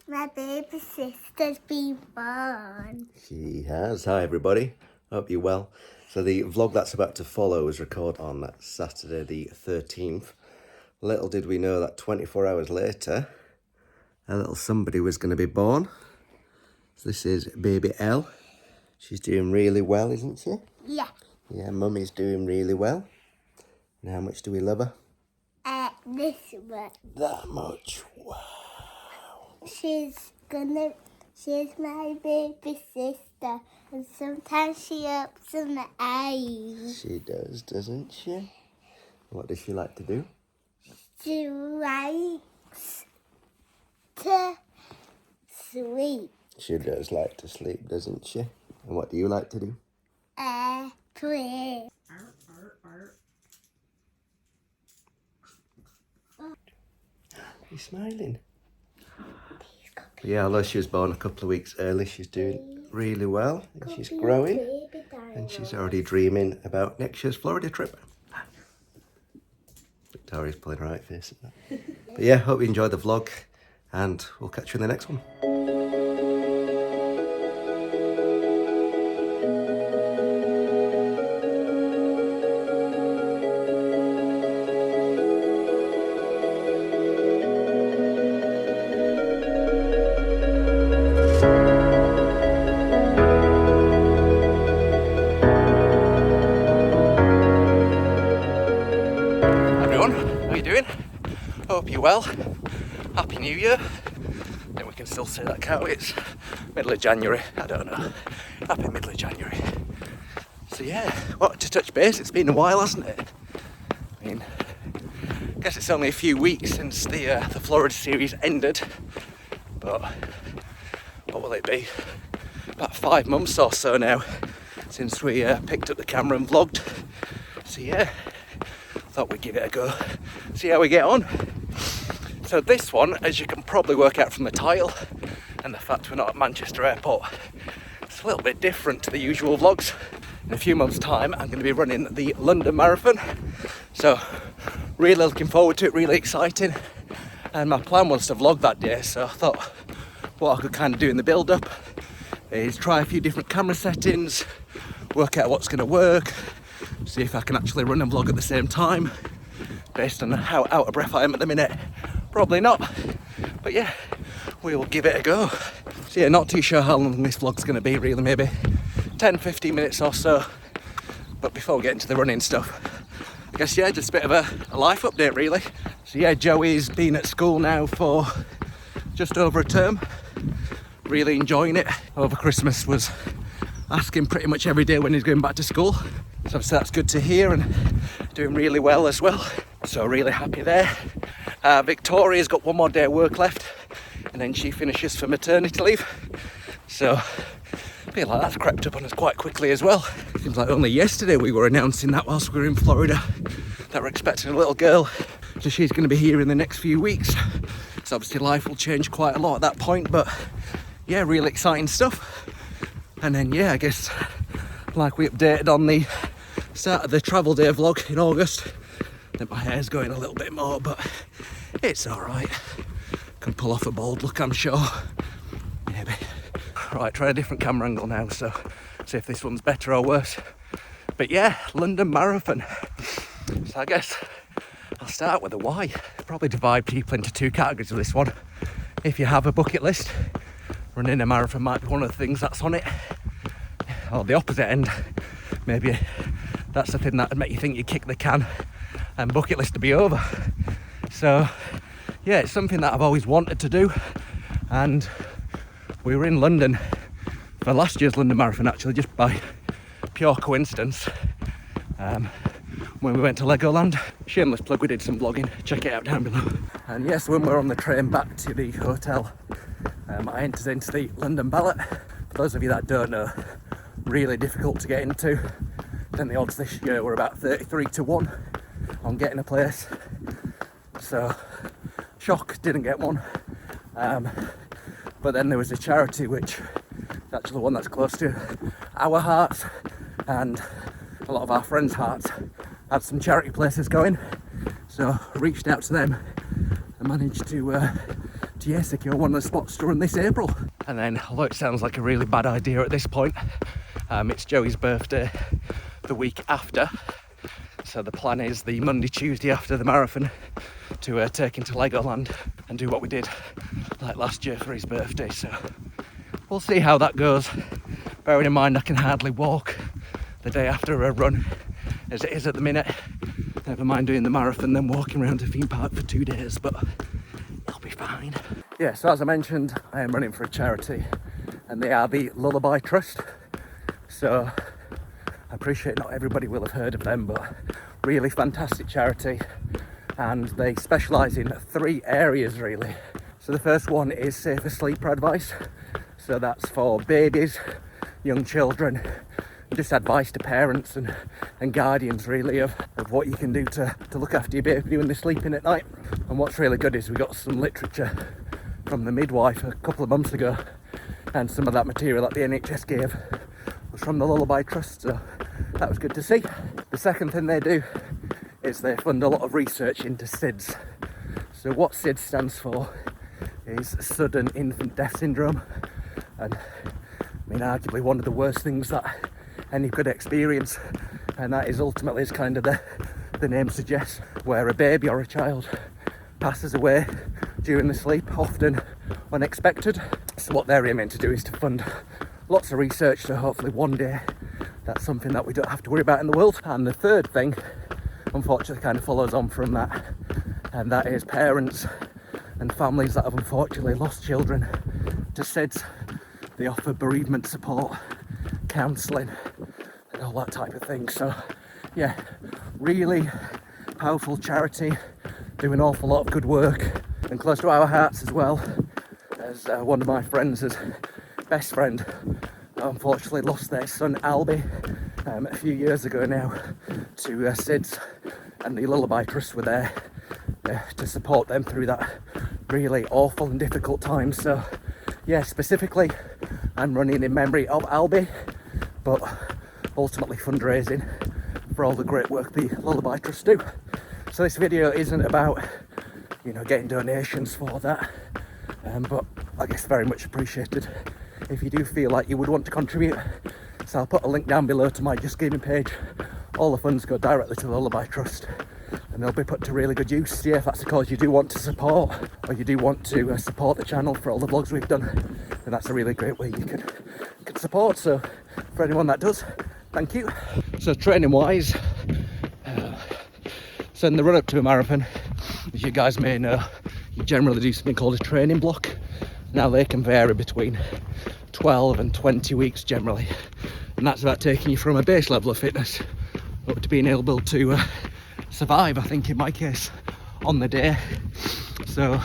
My baby sister's been born. She has. Hi everybody, hope you're well. So the vlog that's about to follow was recorded on Saturday the 13th. Little did we know that 24 hours later, a little somebody was going to be born. So this is baby Elle. She's doing really well, isn't she? Yeah. Yeah, mummy's doing really well. And how much do we love her? This one. That much. Wow. She's my baby sister, and sometimes she opens her eyes. She does, doesn't she? What does she like to do? She likes to sleep. She does like to sleep, doesn't she? And what do you like to do? Play. You're smiling. Yeah, although she was born a couple of weeks early, she's doing really well. And she's growing. And she's already dreaming about next year's Florida trip. Victoria's pulling her right face at that. But yeah, hope you enjoyed the vlog. And we'll catch you in the next one. Hope you're well. Happy New Year. I think we can still say that, can't we? It's middle of January. I don't know. Happy middle of January. So yeah, wanted to touch base. It's been a while, hasn't it? I mean, I guess it's only a few weeks since the Florida series ended. But what will it be? About 5 months or so now since we picked up the camera and vlogged. So yeah, thought we'd give it a go. See how we get on. So this one, as you can probably work out from the title and the fact we're not at Manchester Airport, it's a little bit different to the usual vlogs. In a few months' time, I'm going to be running the London Marathon. So really looking forward to it, really exciting. And my plan was to vlog that day, so I thought what I could kind of do in the build-up is try a few different camera settings, work out what's going to work, see if I can actually run and vlog at the same time. Based on how out of breath I am at the minute, probably not. But yeah, we will give it a go. So yeah, not too sure how long this vlog's going to be, really, maybe 10-15 minutes or so. But before we get into the running stuff, I guess yeah, just a bit of a life update really. So yeah, Joey's been at school now for just over a term. Really enjoying it. Over Christmas was asking pretty much every day when he's going back to school. So obviously that's good to hear, and doing really well as well. So really happy there. Victoria's got one more day of work left and then she finishes for maternity leave. So I feel like that's crept up on us quite quickly as well. Seems like only yesterday we were announcing that whilst we were in Florida, that we're expecting a little girl. So she's going to be here in the next few weeks. So obviously life will change quite a lot at that point, but yeah, really exciting stuff. And then yeah, I guess like we updated on the start of the travel day vlog in August, that my hair's going a little bit more, but it's all right. Can pull off a bald look, I'm sure. Maybe. Right, try a different camera angle now, so see if this one's better or worse. But yeah, London Marathon. So I guess I'll start with the why. Probably divide people into two categories with this one. If you have a bucket list, running a marathon might be one of the things that's on it. Or the opposite end, maybe that's the thing that would make you think you kick the can and bucket list to be over. So yeah, it's something that I've always wanted to do, and we were in London for last year's London Marathon actually, just by pure coincidence, when we went to Legoland. Shameless plug, we did some vlogging, check it out down below. And yes, when we were on the train back to the hotel, I entered into the London ballot. For those of you that don't know, really difficult to get into. Then the odds this year were about 33-1 on getting a place. So, shock, didn't get one. But then there was a charity which is actually the one that's close to our hearts, and a lot of our friends' hearts had some charity places going. So reached out to them and managed to to secure one of the spots to run this April. And then, although it sounds like a really bad idea at this point, it's Joey's birthday the week after. So the plan is the Monday, Tuesday after the marathon to take him to Legoland and do what we did like last year for his birthday. So we'll see how that goes. Bearing in mind I can hardly walk the day after a run as it is at the minute. Never mind doing the marathon, then walking around a theme park for 2 days, but it'll be fine. Yeah, so as I mentioned, I am running for a charity, and they are the LBC Trust. So I appreciate not everybody will have heard of them, but really fantastic charity, and they specialise in 3 areas really. So the first one is safer sleeper advice. So that's for babies, young children, just advice to parents and guardians really of what you can do to look after your baby when they're sleeping at night. And what's really good is we got some literature from the midwife a couple of months ago, and some of that material that the NHS gave was from the LBC Trust, so that was good to see. The second thing they do is they fund a lot of research into SIDS. So what SIDS stands for is Sudden Infant Death Syndrome, and I mean arguably one of the worst things that any could experience, and that is ultimately, as kind of the name suggests, where a baby or a child passes away during the sleep, often unexpected. So what they're aiming to do is to fund lots of research, so hopefully one day that's something that we don't have to worry about in the world. And the third thing, unfortunately, kind of follows on from that, and that is parents and families that have unfortunately lost children to SIDS. They offer bereavement support, counselling and all that type of thing. So yeah, really powerful charity, do an awful lot of good work, and close to our hearts as well, as one of my friends' best friend unfortunately lost their son Albie a few years ago now to SIDS, and the LBC Trust were there to support them through that really awful and difficult time. So yeah, specifically I'm running in memory of Albie, but ultimately fundraising for all the great work the LBC Trust do. So this video isn't about, you know, getting donations for that, but I guess very much appreciated if you do feel like you would want to contribute. So I'll put a link down below to my Just Giving page. All the funds go directly to the LBC Trust, and they'll be put to really good use. Yeah, if that's a cause you do want to support, or you do want to support the channel for all the vlogs we've done, then that's a really great way you can support. So for anyone that does, thank you. So training wise, so in the run up to a marathon, as you guys may know, you generally do something called a training block. Now they can vary between 12 and 20 weeks generally, and that's about taking you from a base level of fitness up to being able to survive, I think in my case, on the day. So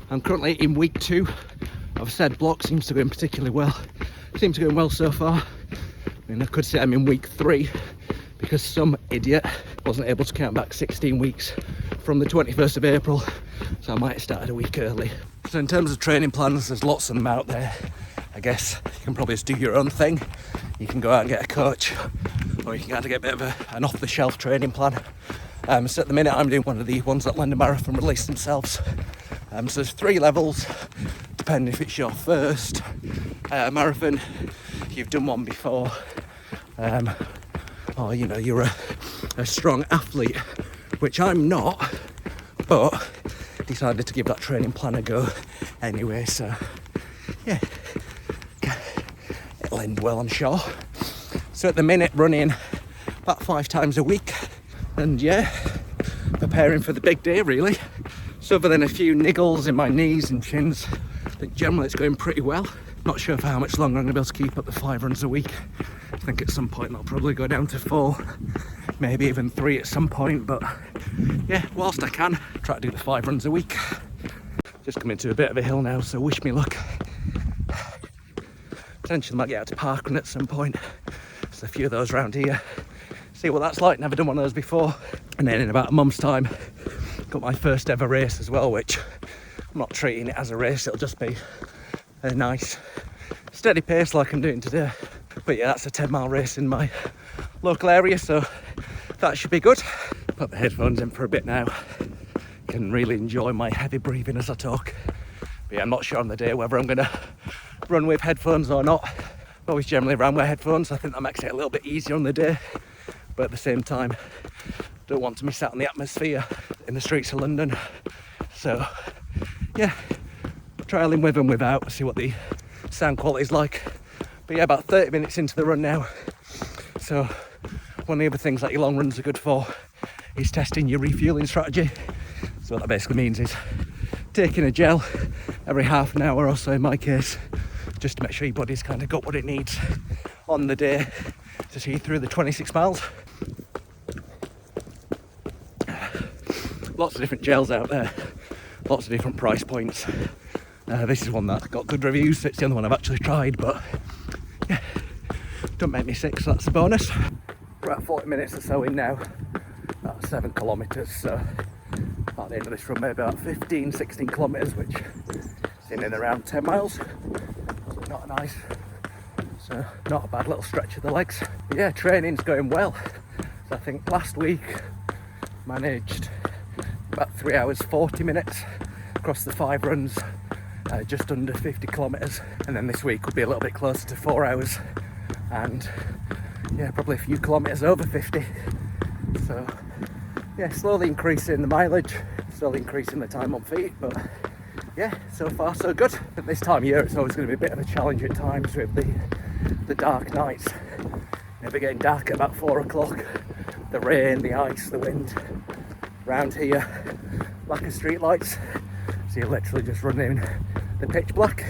I'm currently in week 2 of said block. Seems to be going particularly well. Seems to be going well so far. I mean, I could say I'm in week 3 because some idiot wasn't able to count back 16 weeks from the 21st of April, so I might have started a week early. So in terms of training plans, there's lots of them out there. I guess you can probably just do your own thing. You can go out and get a coach, or you can kind of get a bit of an off-the-shelf training plan. So at the minute I'm doing one of the ones that London Marathon released themselves. So there's 3 levels, depending if it's your first marathon, if you've done one before, or you know, you're a strong athlete, which I'm not, but decided to give that training plan a go anyway. So yeah, it'll end well, I'm sure. So at the minute running about 5 times a week, and yeah, preparing for the big day really. So other than a few niggles in my knees and shins, I think generally it's going pretty well. Not sure for how much longer I'm going to be able to keep up the 5 runs a week. I think at some point I'll probably go down to 4, maybe even 3 at some point, but yeah, whilst I can, try to do the 5 runs a week. Just coming to a bit of a hill now, so wish me luck. Potentially might get out to parkrun at some point. There's a few of those around here. See what that's like, never done one of those before. And then in about a month's time, got my first ever race as well, which I'm not treating it as a race, it'll just be a nice steady pace like I'm doing today. But yeah, that's a 10-mile race in my local area, so that should be good. Put the headphones in for a bit now. Can really enjoy my heavy breathing as I talk. But yeah, I'm not sure on the day whether I'm gonna run with headphones or not. I've always generally ran with headphones. I think that makes it a little bit easier on the day, but at the same time, don't want to miss out on the atmosphere in the streets of London. So yeah, trialing with and without, see what the sound quality is like. But yeah, about 30 minutes into the run now. So one of the other things that your long runs are good for is testing your refueling strategy. So what that basically means is taking a gel every half an hour or so in my case, just to make sure your body's kind of got what it needs on the day to see you through the 26 miles. Lots of different gels out there, lots of different price points. This is one that got good reviews, so it's the only one I've actually tried, but yeah, don't make me sick, so that's a bonus. We're at 40 minutes or so in now, about 7 kilometres, so at the end of this run maybe about 15, 16 kilometres, which is in and around 10 miles, so not nice. So not a bad little stretch of the legs. But yeah, training's going well. So I think last week managed about 3 hours 40 minutes across the 5 runs, just under 50 kilometres, and then this week will be a little bit closer to 4 hours and yeah, probably a few kilometres over 50. So yeah, slowly increasing the mileage, slowly increasing the time on feet, but yeah, so far so good. At this time of year it's always going to be a bit of a challenge at times with the dark nights. It'll be getting dark at about 4 o'clock. The rain, the ice, the wind. Round here, lack of street lights, so you're literally just running the pitch black.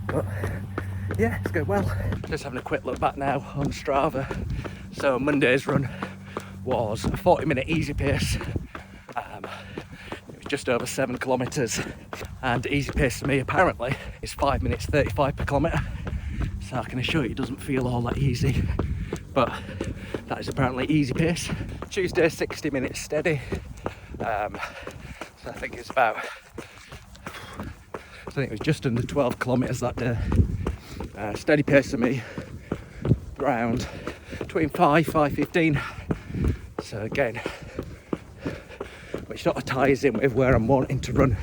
But yeah, it's going well. Just having a quick look back now on Strava. So Monday's run was a 40-minute easy pace. It was just over 7 kilometres, and easy pace for me apparently is 5 minutes 35 per kilometre. So I can assure you it doesn't feel all that easy, but that is apparently easy pace. Tuesday 60 minutes steady. So I think it's about, I think it was just under 12 kilometres that day. Steady pace for me, around between 5:15. So again, which sort of ties in with where I'm wanting to run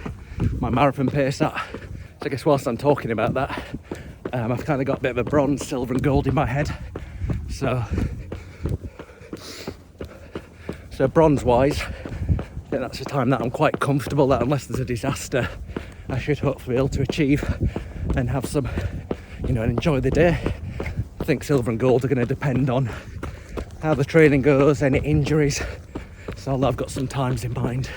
my marathon pace at. So I guess whilst I'm talking about that, I've kind of got a bit of a bronze, silver and gold in my head. So bronze wise, I think that's the time that I'm quite comfortable that unless there's a disaster, I should hopefully be able to achieve and have some, and enjoy the day. I think silver and gold are going to depend on how the training goes, any injuries. So although I've got some times in mind,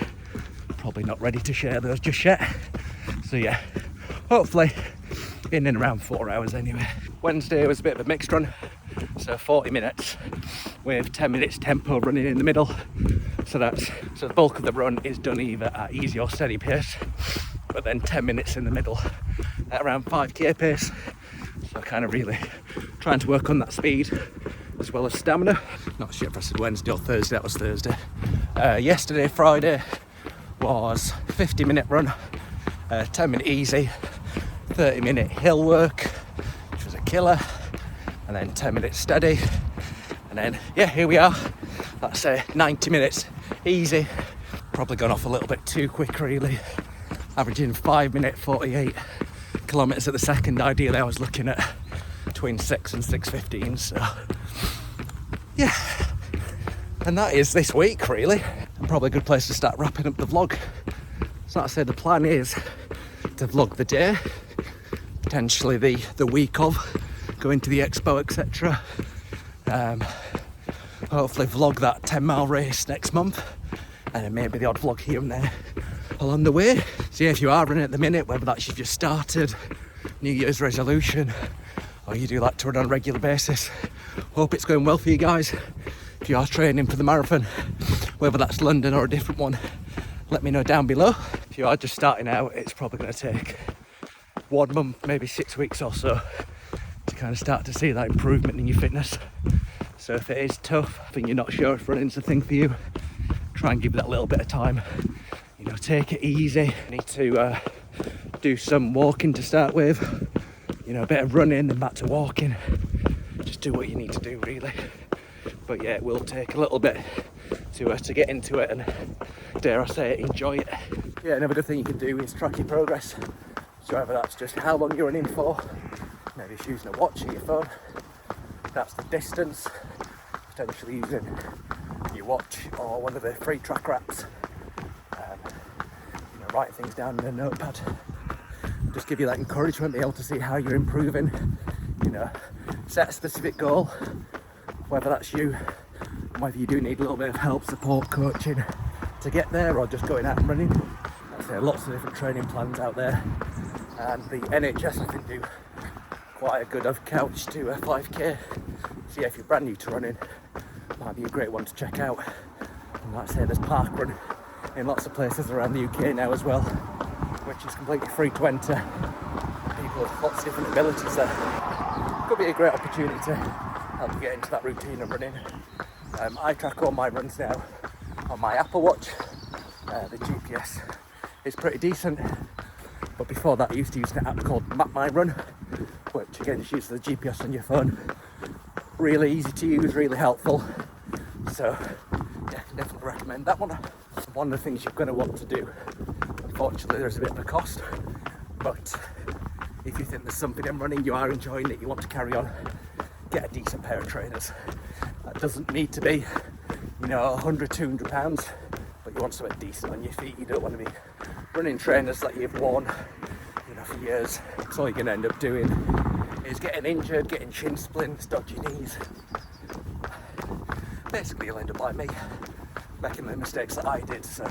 probably not ready to share those just yet. So yeah, hopefully in and around 4 hours anyway. Wednesday was a bit of a mixed run, so 40 minutes with 10 minutes tempo running in the middle. So the bulk of the run is done either at easy or steady pace, but then 10 minutes in the middle at around 5k pace. So kind of really trying to work on that speed as well as stamina. Not sure if I said Wednesday or Thursday, that was Thursday. Yesterday, Friday, was 50-minute run, 10-minute easy, 30-minute hill work, which was a killer, and then 10 minutes steady, and then yeah, here we are. That's 90 minutes easy. Probably gone off a little bit too quick really, averaging 5 minute 48 kilometres at the second. Ideally I was looking at between 6 and 6:15, so yeah, and that is this week really, and probably a good place to start wrapping up the vlog. So like I say, the plan is to vlog the day, potentially the week of, going to the expo, etc. Hopefully vlog that 10-mile race next month, and then maybe the odd vlog here and there along the way. So yeah, if you are running at the minute, whether that's you've just started, New Year's resolution, or you do like to run on a regular basis, hope it's going well for you guys. If you are training for the marathon, whether that's London or a different one, let me know down below. If you are just starting out, it's probably going to take 1 month, maybe 6 weeks or so to kind of start to see that improvement in your fitness. So if it is tough, I think you're not sure if running's the thing for you, try and give it that little bit of time. Take it easy. You need to do some walking to start with, a bit of running and back to walking. Just do what you need to do really. But yeah, it will take a little bit to get into it, and dare I say it, enjoy it. Yeah, another good thing you can do is track your progress So whether that's just how long you're running for, maybe it's using a watch or your phone, that's the distance, potentially using your watch or one of the free tracker apps, write things down in a notepad, just give you that encouragement, be able to see how you're improving, set a specific goal, whether that's you, whether you do need a little bit of help, support, coaching to get there, or just going out and running. There are lots of different training plans out there, and the NHS I think do quite a good couch to a 5k, so yeah, if you're brand new to running, might be a great one to check out. And like I say, there's parkrun in lots of places around the UK now as well, which is completely free to enter. People with lots of different abilities there. Could be a great opportunity to help you get into that routine of running. I track all my runs now on my Apple Watch. The GPS is pretty decent, but before that I used to use an app called Map My Run, which again just uses the GPS on your phone. Really easy to use, really helpful. So yeah, I can definitely recommend that one. One of the things you're going to want to do, unfortunately there's a bit of a cost, but if you think there's something in running, you are enjoying it, you want to carry on, get a decent pair of trainers. That doesn't need to be, £100-200, but you want something decent on your feet. You don't want to be running trainers that you've worn for years. So all you're going to end up doing is getting injured, getting shin splints, dodgy knees. Basically you'll end up like me, making the mistakes that I did. So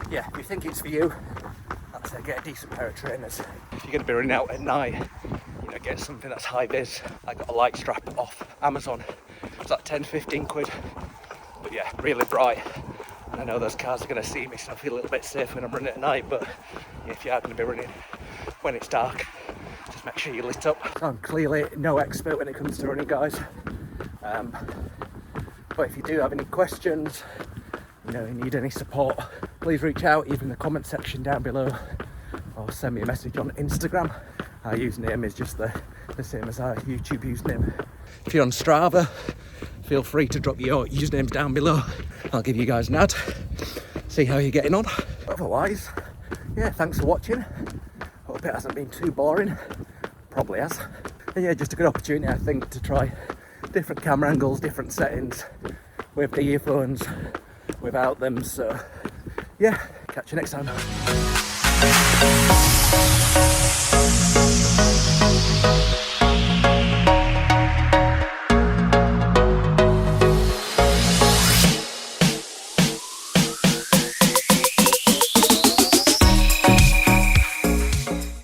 yeah, if you think it's for you, I'd say get a decent pair of trainers. If you're going to be running out at night, get something that's high vis. I got a light strap off Amazon. It's like 10-15 quid, but yeah, really bright. And I know those cars are going to see me, so I feel a little bit safe when I'm running at night. But yeah, if you are going to be running when it's dark, just make sure you're lit up. So I'm clearly no expert when it comes to running, guys. But if you do have any questions, you need any support, please reach out either in the comment section down below or send me a message on Instagram. Our username is just the same as our YouTube username. If you're on Strava, feel free to drop your usernames down below. I'll give you guys an ad, see how you're getting on. Otherwise, yeah, thanks for watching. Hope it hasn't been too boring. Probably has. And yeah, just a good opportunity, I think, to try different camera angles, different settings with the earphones, without them. So yeah, catch you next time.